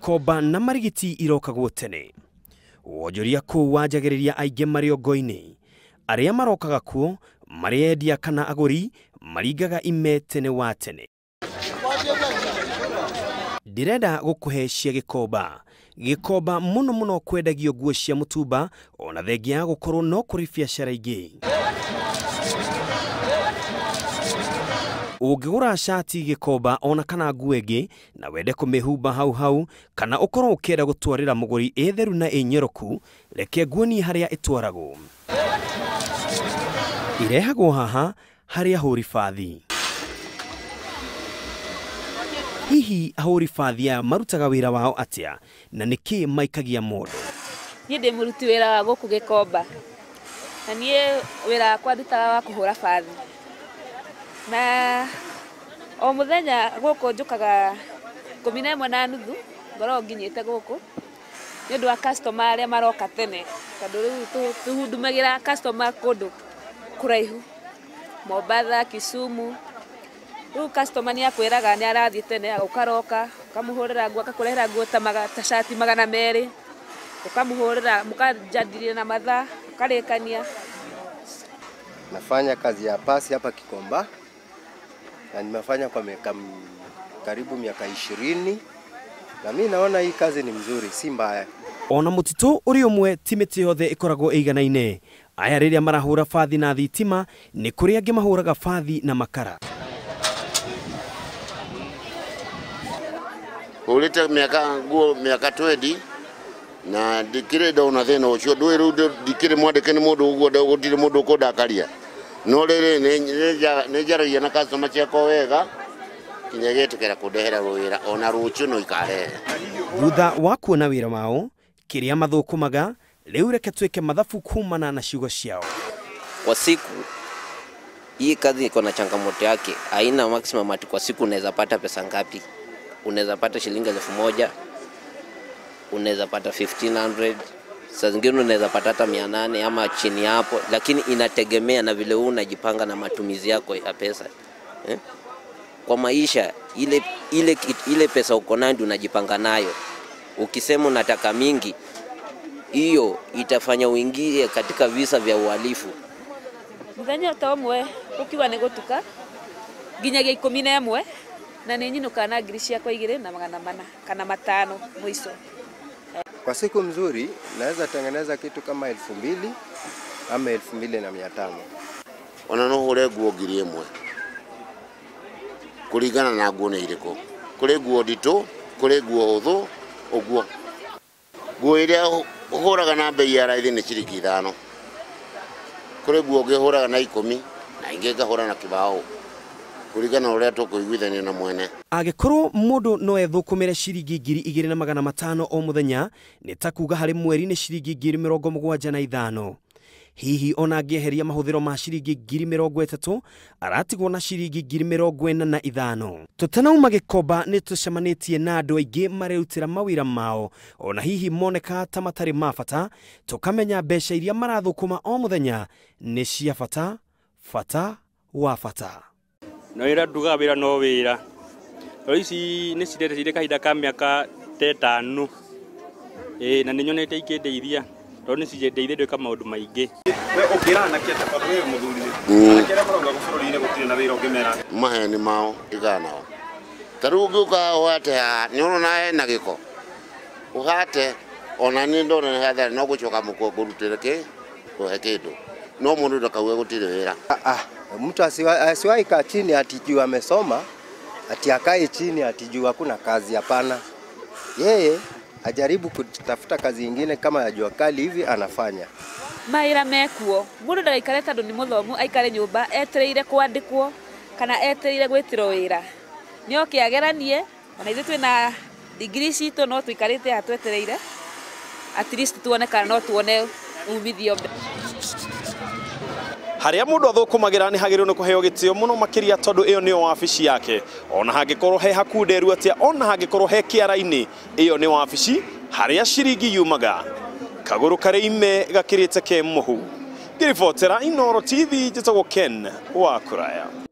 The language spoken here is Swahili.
gĩkomba na marigiti irokagwo tene. Wonjoria kũu wanjagĩrĩria aingĩ mariongo-inĩ. Arĩa marokaga kuo marĩendia kana agũri maringaga ime tene wa tene. Ndirenda gũkũhe cia gĩkomba. Gĩkomba mũno mũno kwendagio nguo cia mũtumba ona thengia ya gũkorwo no kũrĩ biacara ingĩ. Ũngĩgũra shati gĩkomba ona kana nguo ĩngĩ na wende kũmĩhumba hau kana ũkorwo ũkĩenda gũtwarĩra mũgũri ĩtheru na ĩnyoroku, reke nguonie harĩa ĩtwaragwo. Irehagwo haha harĩa ahũri bathi. Hihi ahũri bathi aya marutaga wĩra wao atĩa na nĩkĩ maikagia mondo? Niĩ ndĩ mũruti wĩra wa gũkũ gĩkomba. Na niĩ wĩra wakwa ndutaga wa kũhũra bathi. Na o mũthenya gũkũ njũkaga 11:30 ngoragwo nginyĩte gũkũ nĩ ũndũ wa customer arĩa maroka tene, tondũ rĩu tũhundumagĩra customer kũndũ kũraihu, Mombasa, Kisumu. Rĩu customer nĩ akwĩraga nĩ arathiĩ tene, ũkaroka ũkamũhũrĩra nguo, akakũrehera nguo ta shati 200, ũkamũhũrĩra, mũkanjadilia na mathaa, ũkarĩkania. Nafanya kazi ya pasi hapa Gikomba na nimefanya kwa karibu miaka 20 na mimi naona hii kazi ni mzuri, si mbaya. Ona mũtitũ ũrĩ ũmwe ti mĩtĩ yothe ĩkoragwo ĩiganaine. Aya rĩrĩa marahũra bathi na thitima nĩ kũrĩ angĩ mahũraga bathi na makara. Hũrĩte miaka 20 na ndikire ndona thĩna ũcio. Ndũĩ rĩu ndikire mwandĩke nĩ mũndũ ũguo gũtirĩ mũndũ ũkũndakaria. No rĩrĩ nĩ njaragia na customer ciakwa wega kinya gĩtĩkĩra kũndehera wĩra ona rũciũ no ikarehe. Thutha wa kuona wĩra wao kĩrĩa mathũkũmaga rĩu reke twĩke mathabu kumana na ciugo ciao. Kwa siku hii kazi iko na changamoto yake. Haina maximum ati kwa siku unaweza pata pesa ngapi. Unaweza pata shilingi 1000, unaweza pata 1500, saa zingine unaweza pata hata 800 ama chini hapo, lakini inategemea na vile wewe unajipanga na matumizi yako ya pesa. Kwa maisha ile pesa uko nayo unajipanga nayo. Ukisema unataka mingi, hiyo itafanya uingie katika visa vya uhalifu. Mũthenya ta ũmwe ũkiuga nĩ gũtuka nginyagia 11 na nĩ nyinũka na ngiri ciakwa 2,400 kana 500 mwisho. Kwa siku mzuri naweza tengeneza kitu kama 2000 ama 2500. Ona no hũre nguo 1000 kũringana na nguo nĩ irĩkũ. Kũrĩ nguo nditũ, kũrĩ nguo hũthũ, ũguo. Nguo iria ũhũraga na bei ya raithi nĩ ciringi 5. Kũrĩ nguo ũngĩhũraga na 10 na ingĩ ngahũra na kĩbao. Kũringana ũrĩa tũkũiguithania na mwene. Angĩkorwo mũndũ no ethũkũmĩre ciringi 2,500 o mũthenya, nĩ ta kuga harĩ mweri nĩ ciringi 75,000. Hihi ona angĩeheria mahũthĩro ma ciringi 30,000 aratigwo na ciringi 45,000. Tũtanauma Gikomba nĩ tũcemanĩtie na andũ aingĩ marerutĩra mawĩra mao, ona hihi moneka ta matarĩ ma bata, tũkamenya mbeca iria marathũkũma o mũthenya nĩ cia bata wa bata. No ira nduga wĩra no wĩra. Ici nĩ cirete kahinda ka mĩaka 5. Na nĩ nyonete ikĩndeithia. Tondũ nĩ cindeithia ndĩka maũndũ maingĩ. We ũkĩrana kĩata baba wewe mũthuri-inĩ. Akĩra maronga bũrũri-inĩ gũtirĩ na wĩra ũngĩmera. Maheni mao iganao. Tarĩu ũngĩũka ũhate nĩ ũrona hena gĩko. Ũhate ona nĩ ndona nĩ hathara no gũcoka mũkũ kũrutĩra kũhe kĩndũ. No mũndũ ndakauga gũtirĩ wĩra. Mtu asiwahi kaa chini atijua amesoma, ati akae chini atijua hakuna kazi, hapana. Yeye ajaribu kutafuta kazi nyingine kama ya jua kali hivi anafanya. Mawĩra mekuo. Mũndũ ndagaikare tondũ nĩ mũthomu aikare nyũmba etereire kwandĩkwo kana etereire gwĩtĩrwo wĩra. Nĩ oke ageranie, ona ithuĩ twĩna degree citũ no tũikarĩte haha twetereire. At least tuone kana no tuone umithio. Harĩa mũndũ athũkũmagĩra nĩ hagĩrĩirwo nĩ kũheo gĩtĩo mũno makĩria tondũ ĩyo nĩyo wabici yake. Ona hangĩkorwo he hakunderu atĩa, ona hangĩkorwo he kĩara-inĩ, ĩyo nĩ wabici harĩa ciringi yumaga. Kagũrũ karĩ ime gakĩrĩte ke mũhu. Ngĩribotera Inooro TV njĩtagwo Ken wa Kũraya.